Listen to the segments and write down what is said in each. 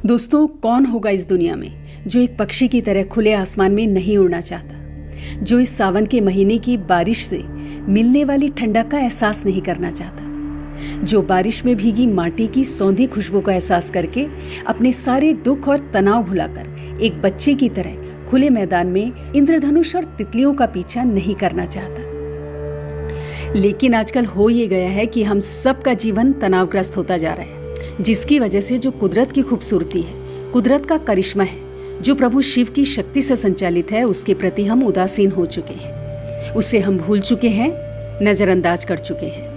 दोस्तों, कौन होगा इस दुनिया में जो एक पक्षी की तरह खुले आसमान में नहीं उड़ना चाहता, जो इस सावन के महीने की बारिश से मिलने वाली ठंडक का एहसास नहीं करना चाहता, जो बारिश में भीगी माटी की सौंधी खुशबू का एहसास करके अपने सारे दुख और तनाव भुलाकर एक बच्चे की तरह खुले मैदान में इंद्रधनुष और तितलियों का पीछा नहीं करना चाहता। लेकिन आजकल हो ये गया है कि हम सबका जीवन तनावग्रस्त होता जा रहा है, जिसकी वजह से जो कुदरत की खूबसूरती है, कुदरत का करिश्मा है, जो प्रभु शिव की शक्ति से संचालित है, उसके प्रति हम उदासीन हो चुके हैं, उसे हम भूल चुके हैं, नज़रअंदाज कर चुके हैं।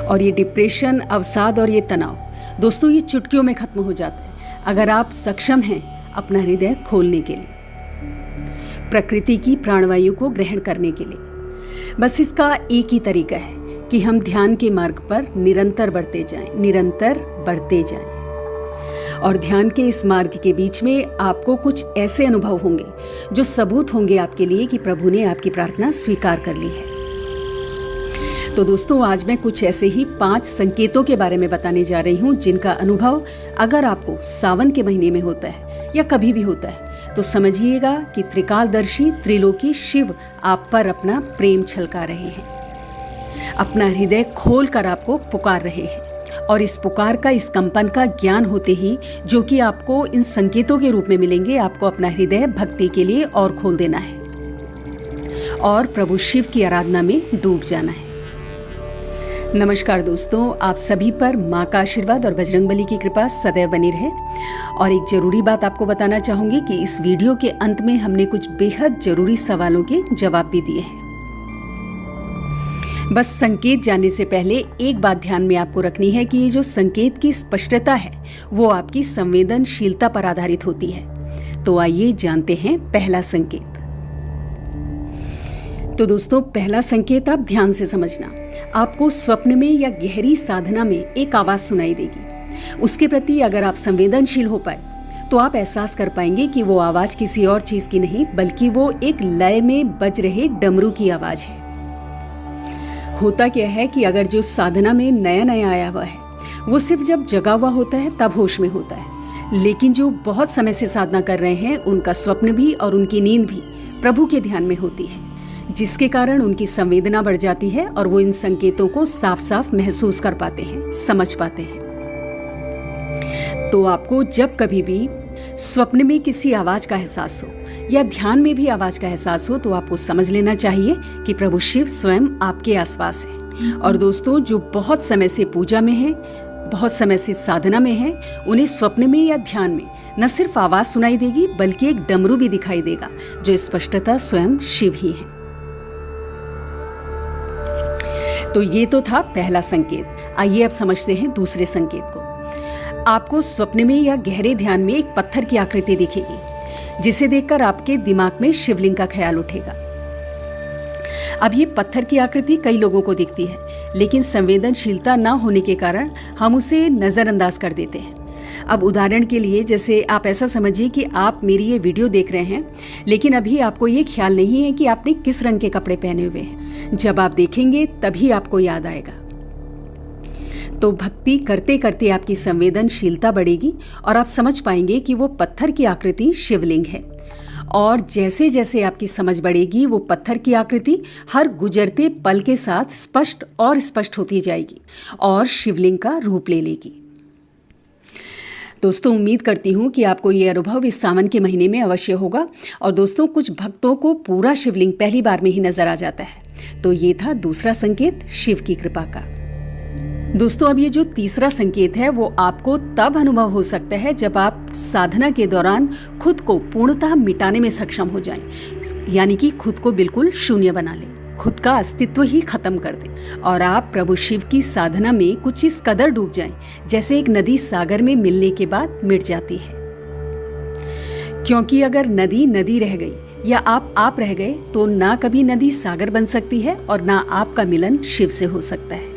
और ये डिप्रेशन, अवसाद और ये तनाव दोस्तों ये चुटकियों में खत्म हो जाता है अगर आप सक्षम हैं अपना हृदय खोलने के लिए, प्रकृति की प्राणवायु को ग्रहण करने के लिए। बस इसका एक ही तरीका है कि हम ध्यान के मार्ग पर निरंतर बढ़ते जाएं। और ध्यान के इस मार्ग के बीच में आपको कुछ ऐसे अनुभव होंगे जो सबूत होंगे आपके लिए कि प्रभु ने आपकी प्रार्थना स्वीकार कर ली है। तो दोस्तों, आज मैं कुछ ऐसे ही 5 संकेतों के बारे में बताने जा रही हूँ जिनका अनुभव अगर आपको सावन के महीने में होता है या कभी भी होता है तो समझिएगा कि त्रिकालदर्शी त्रिलोकी शिव आप पर अपना प्रेम छलका रहे हैं, अपना हृदय खोल कर आपको पुकार रहे हैं। और इस पुकार का, इस कंपन का ज्ञान होते ही जो कि आपको इन संकेतों के रूप में मिलेंगे, आपको अपना हृदय भक्ति के लिए और खोल देना है और प्रभु शिव की आराधना में डूब जाना है। नमस्कार दोस्तों, आप सभी पर माँ का आशीर्वाद और बजरंगबली की कृपा सदैव बनी रहे। और एक जरूरी बात आपको बताना चाहूंगी कि इस वीडियो के अंत में हमने कुछ बेहद जरूरी सवालों के जवाब भी दिए हैं। बस संकेत जानने से पहले एक बात ध्यान में आपको रखनी है कि ये जो संकेत की स्पष्टता है वो आपकी संवेदनशीलता पर आधारित होती है। तो आइए जानते हैं पहला संकेत। तो दोस्तों, पहला संकेत आप ध्यान से समझना। आपको स्वप्न में या गहरी साधना में एक आवाज सुनाई देगी। उसके प्रति अगर आप संवेदनशील हो पाए तो आप एहसास कर पाएंगे कि वो आवाज किसी और चीज की नहीं बल्कि वो एक लय में बज रहे डमरू की आवाज है। होता क्या है कि अगर जो साधना में नया नया आया हुआ है वो सिर्फ जब जगा हुआ होता है तब होश में होता है, लेकिन जो बहुत समय से साधना कर रहे हैं उनका स्वप्न भी और उनकी नींद भी प्रभु के ध्यान में होती है, जिसके कारण उनकी संवेदना बढ़ जाती है और वो इन संकेतों को साफ साफ महसूस कर पाते हैं, समझ पाते हैं। तो आपको जब कभी भी स्वप्न में किसी आवाज का एहसास हो या ध्यान में भी आवाज का एहसास हो तो आपको समझ लेना चाहिए कि प्रभु शिव स्वयं आपके आसपास है। और दोस्तों, जो बहुत समय से पूजा में है, बहुत समय से साधना में है, उन्हें स्वप्न में या ध्यान में न सिर्फ आवाज सुनाई देगी बल्कि एक डमरू भी दिखाई देगा जो स्पष्टतः स्वयं शिव ही है। तो ये तो था पहला संकेत। आइए अब समझते हैं दूसरे संकेत को। आपको स्वप्न में या गहरे ध्यान में एक पत्थर की आकृति दिखेगी जिसे देखकर आपके दिमाग में शिवलिंग का ख्याल उठेगा। अब ये पत्थर की आकृति कई लोगों को दिखती है, लेकिन संवेदनशीलता न होने के कारण हम उसे नजरअंदाज कर देते हैं। अब उदाहरण के लिए, जैसे आप ऐसा समझिए कि आप मेरी ये वीडियो देख रहे हैं, लेकिन अभी आपको ये ख्याल नहीं है कि आपने किस रंग के कपड़े पहने हुए हैं। जब आप देखेंगे तभी आपको याद आएगा। तो भक्ति करते करते आपकी संवेदनशीलता बढ़ेगी और आप समझ पाएंगे कि वो पत्थर की आकृति शिवलिंग है। और जैसे जैसे आपकी समझ बढ़ेगी वो पत्थर की आकृति हर गुजरते पल के साथ स्पष्ट और स्पष्ट होती जाएगी और शिवलिंग का रूप ले लेगी। दोस्तों, उम्मीद करती हूँ कि आपको ये अनुभव इस सावन के महीने में अवश्य होगा। और दोस्तों, कुछ भक्तों को पूरा शिवलिंग पहली बार में ही नजर आ जाता है। तो ये था दूसरा संकेत शिव की कृपा का। दोस्तों, अब ये जो तीसरा संकेत है वो आपको तब अनुभव हो सकता है जब आप साधना के दौरान खुद को पूर्णतः मिटाने में सक्षम हो जाएं, यानी कि खुद को बिल्कुल शून्य बना लें, खुद का अस्तित्व ही खत्म कर दें और आप प्रभु शिव की साधना में कुछ इस कदर डूब जाएं जैसे एक नदी सागर में मिलने के बाद मिट जाती है। क्योंकि अगर नदी नदी रह गई या आप रह गए तो ना कभी नदी सागर बन सकती है और ना आपका मिलन शिव से हो सकता है।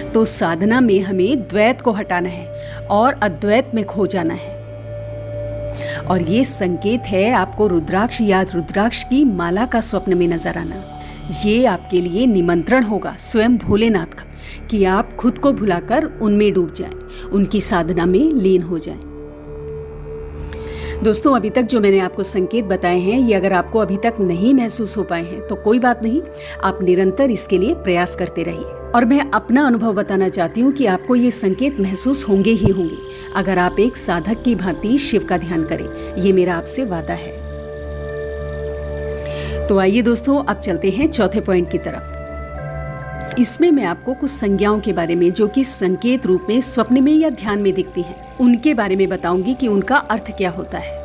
तो साधना में हमें द्वैत को हटाना है और अद्वैत में खो जाना है। और ये संकेत है आपको रुद्राक्ष या रुद्राक्ष की माला का स्वप्न में नजर आना। ये आपके लिए निमंत्रण होगा स्वयं भोलेनाथ का कि आप खुद को भुलाकर उनमें डूब जाएं, उनकी साधना में लीन हो जाएं। दोस्तों, अभी तक जो मैंने आपको संकेत बताए हैं, ये अगर आपको अभी तक नहीं महसूस हो पाए हैं तो कोई बात नहीं, आप निरंतर इसके लिए प्रयास करते रहिए। और मैं अपना अनुभव बताना चाहती हूँ कि आपको ये संकेत महसूस होंगे ही होंगे अगर आप एक साधक की भांति शिव का ध्यान करें। ये मेरा आपसे वादा है। तो आइए दोस्तों, अब चलते हैं चौथे पॉइंट की तरफ। इसमें मैं आपको कुछ संज्ञाओं के बारे में, जो कि संकेत रूप में स्वप्न में या ध्यान में दिखती हैं, उनके बारे में बताऊंगी कि उनका अर्थ क्या होता है।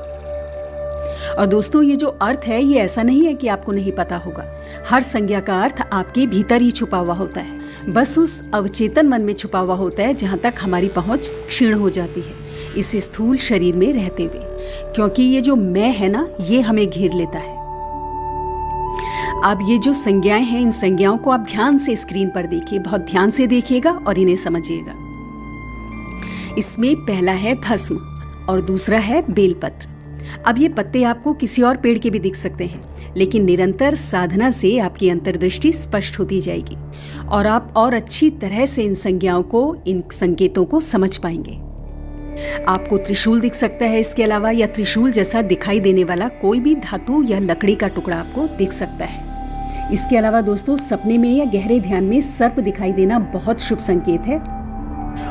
और दोस्तों, ये जो अर्थ है, ये ऐसा नहीं है कि आपको नहीं पता होगा। हर संज्ञा का अर्थ आपके भीतर ही छुपा हुआ होता है, बस उस अवचेतन मन में छुपा हुआ होता है जहां तक हमारी पहुंच क्षीण हो जाती है इस स्थूल शरीर में रहते हुए, क्योंकि ये जो मैं है ना, ये हमें घेर लेता है। अब ये जो संज्ञाएं हैं, इन संज्ञाओं को आप ध्यान से स्क्रीन पर देखिए, बहुत ध्यान से देखिएगा और इन्हें समझिएगा। इसमें पहला है भस्म और दूसरा है बेलपत्र। अब ये पत्ते आपको किसी और पेड़ के भी दिख सकते हैं, लेकिन निरंतर साधना से आपकी अंतर्दृष्टि स्पष्ट होती जाएगी और आप और अच्छी तरह से इन संज्ञाओं को, इन संकेतों को समझ पाएंगे। आपको त्रिशूल दिख सकता है इसके अलावा, या त्रिशूल जैसा दिखाई देने वाला कोई भी धातु या लकड़ी का टुकड़ा आपको दिख सकता है। इसके अलावा दोस्तों, सपने में या गहरे ध्यान में सर्प दिखाई देना बहुत शुभ संकेत है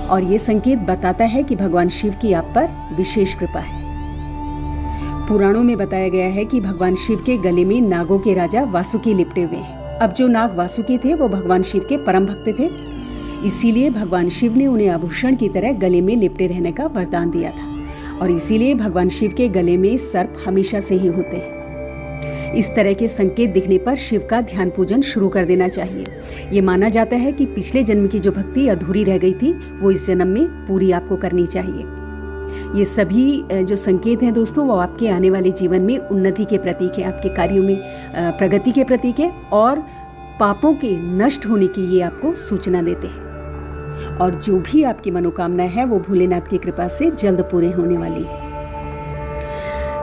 और ये संकेत बताता है कि भगवान शिव की आप पर विशेष कृपा है। पुराणों में बताया गया है कि भगवान शिव के गले में नागों के राजा वासुकी लिपटे हुए हैं। अब जो नाग वासुकी थे वो भगवान शिव के परम भक्त थे, इसीलिए भगवान शिव ने उन्हें आभूषण की तरह गले में लिपटे रहने का वरदान दिया था और इसीलिए भगवान शिव के गले में सर्प हमेशा से ही होते हैं। इस तरह के संकेत दिखने पर शिव का ध्यान पूजन शुरू कर देना चाहिए। ये माना जाता है कि पिछले जन्म की जो भक्ति अधूरी रह गई थी, वो इस जन्म में पूरी आपको करनी चाहिए। ये सभी जो संकेत हैं दोस्तों, वो आपके आने वाले जीवन में उन्नति के प्रतीक हैं, आपके कार्यों में प्रगति के प्रतीक है और पापों के नष्ट होने की ये आपको सूचना देते हैं। और जो भी आपकी मनोकामना है, वो भोलेनाथ की कृपा से जल्द पूरे होने वाली है।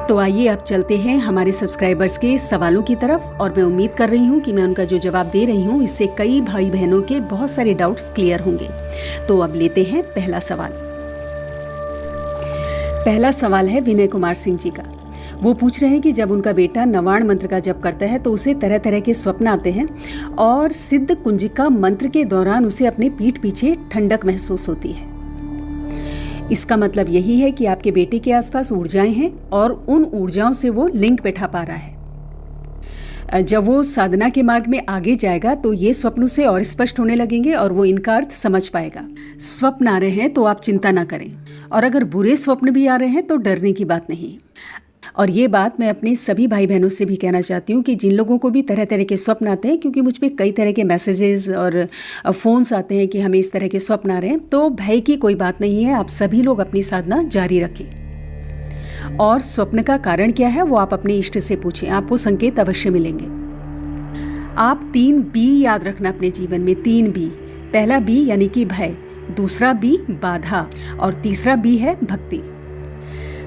तो आइए अब चलते हैं हमारे सब्सक्राइबर्स के सवालों की तरफ और मैं उम्मीद कर रही हूँ कि मैं उनका जो जवाब दे रही हूँ, इससे कई भाई बहनों के बहुत सारे डाउट्स क्लियर होंगे। तो अब लेते हैं पहला सवाल। पहला सवाल है विनय कुमार सिंह जी का। वो पूछ रहे हैं कि जब उनका बेटा नवाण मंत्र का जप करता है तो उसे तरह तरह के स्वप्न आते हैं और सिद्ध कुंजिका मंत्र के दौरान उसे अपने पीठ पीछे ठंडक महसूस होती है। इसका मतलब यही है कि आपके बेटे के आसपास ऊर्जाएं हैं और उन ऊर्जाओं से वो लिंक बैठा पा रहा है। जब वो साधना के मार्ग में आगे जाएगा तो ये स्वप्न उसे और स्पष्ट होने लगेंगे और वो इनका अर्थ समझ पाएगा। स्वप्न आ रहे हैं तो आप चिंता ना करें, और अगर बुरे स्वप्न भी आ रहे हैं तो डरने की बात नहीं। और ये बात मैं अपने सभी भाई बहनों से भी कहना चाहती हूँ कि जिन लोगों को भी तरह तरह के स्वप्न आते हैं, क्योंकि मुझ पे कई तरह के मैसेजेस और फ़ोन्स आते हैं कि हमें इस तरह के स्वप्न आ रहे हैं, तो भय की कोई बात नहीं है। आप सभी लोग अपनी साधना जारी रखें और स्वप्न का कारण क्या है वो आप अपने इष्ट से पूछें, आपको संकेत अवश्य मिलेंगे। आप 3 बी याद रखना अपने जीवन में, 3 बी। पहला बी यानी कि भय, दूसरा बी बाधा और तीसरा बी है भक्ति।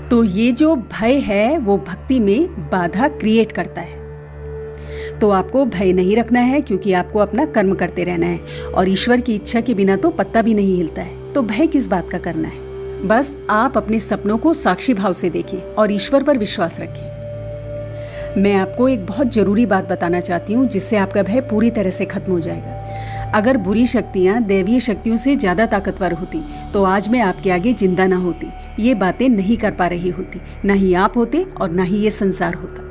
तो ये जो भय है वो भक्ति में बाधा क्रिएट करता है। तो आपको भय नहीं रखना है, क्योंकि आपको अपना कर्म करते रहना है और ईश्वर की इच्छा के बिना तो पत्ता भी नहीं हिलता है। तो भय किस बात का करना है? बस आप अपने सपनों को साक्षी भाव से देखें और ईश्वर पर विश्वास रखें। मैं आपको एक बहुत जरूरी बात बताना चाहती हूँ जिससे आपका भय पूरी तरह से खत्म हो जाएगा। अगर बुरी शक्तियाँ दैवीय शक्तियों से ज़्यादा ताकतवर होती तो आज मैं आपके आगे जिंदा ना होती, ये बातें नहीं कर पा रही होती, ना ही आप होते और ना ही ये संसार होता।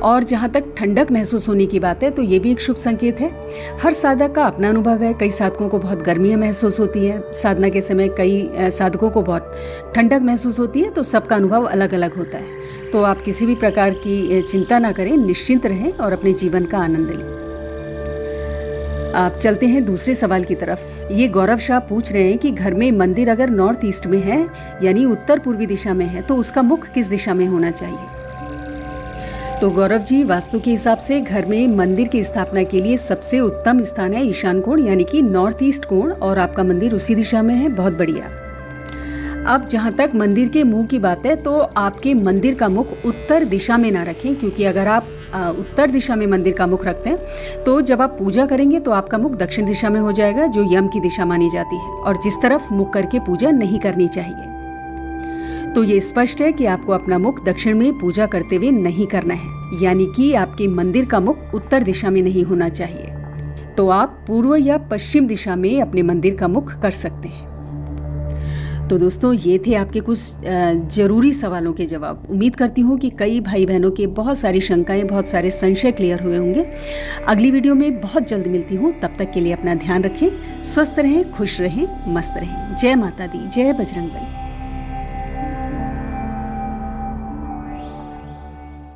और जहाँ तक ठंडक महसूस होने की बात है तो ये भी एक शुभ संकेत है। हर साधक का अपना अनुभव है। कई साधकों को बहुत गर्मियाँ महसूस होती है साधना के समय, कई साधकों को बहुत ठंडक महसूस होती है, तो सबका अनुभव अलग अलग होता है। तो आप किसी भी प्रकार की चिंता ना करें, निश्चिंत रहें और अपने जीवन का आनंद लें। आप चलते हैं दूसरे सवाल की तरफ। ये गौरव शाह पूछ रहे हैं कि घर में मंदिर अगर नॉर्थ ईस्ट में है यानी उत्तर पूर्वी दिशा में है तो उसका मुख किस दिशा में होना चाहिए? तो गौरव जी, वास्तु के हिसाब से घर में मंदिर की स्थापना के लिए सबसे उत्तम स्थान है ईशान कोण यानी कि नॉर्थ ईस्ट कोण, और आपका मंदिर उसी दिशा में है। बहुत बढ़िया। अब जहाँ तक मंदिर के मुंह की बात है तो आपके मंदिर का मुख उत्तर दिशा में ना रखें, क्योंकि अगर आप उत्तर दिशा में मंदिर का मुख रखते हैं, तो जब आप पूजा करेंगे तो आपका मुख दक्षिण दिशा में हो जाएगा, जो यम की दिशा मानी जाती है, और जिस तरफ मुख करके पूजा नहीं करनी चाहिए। तो ये स्पष्ट है कि आपको अपना मुख दक्षिण में पूजा करते हुए नहीं करना है, यानी कि आपके मंदिर का मुख उत्तर दिशा में नहीं होना चाहिए। तो आप पूर्व या पश्चिम दिशा में अपने मंदिर का मुख कर सकते हैं। तो दोस्तों, ये थे आपके कुछ ज़रूरी सवालों के जवाब। उम्मीद करती हूँ कि कई भाई बहनों के बहुत सारी शंकाएं, बहुत सारे संशय क्लियर हुए होंगे। अगली वीडियो में बहुत जल्द मिलती हूँ। तब तक के लिए अपना ध्यान रखें, स्वस्थ रहें, खुश रहें, मस्त रहें। जय माता दी, जय बजरंगबली।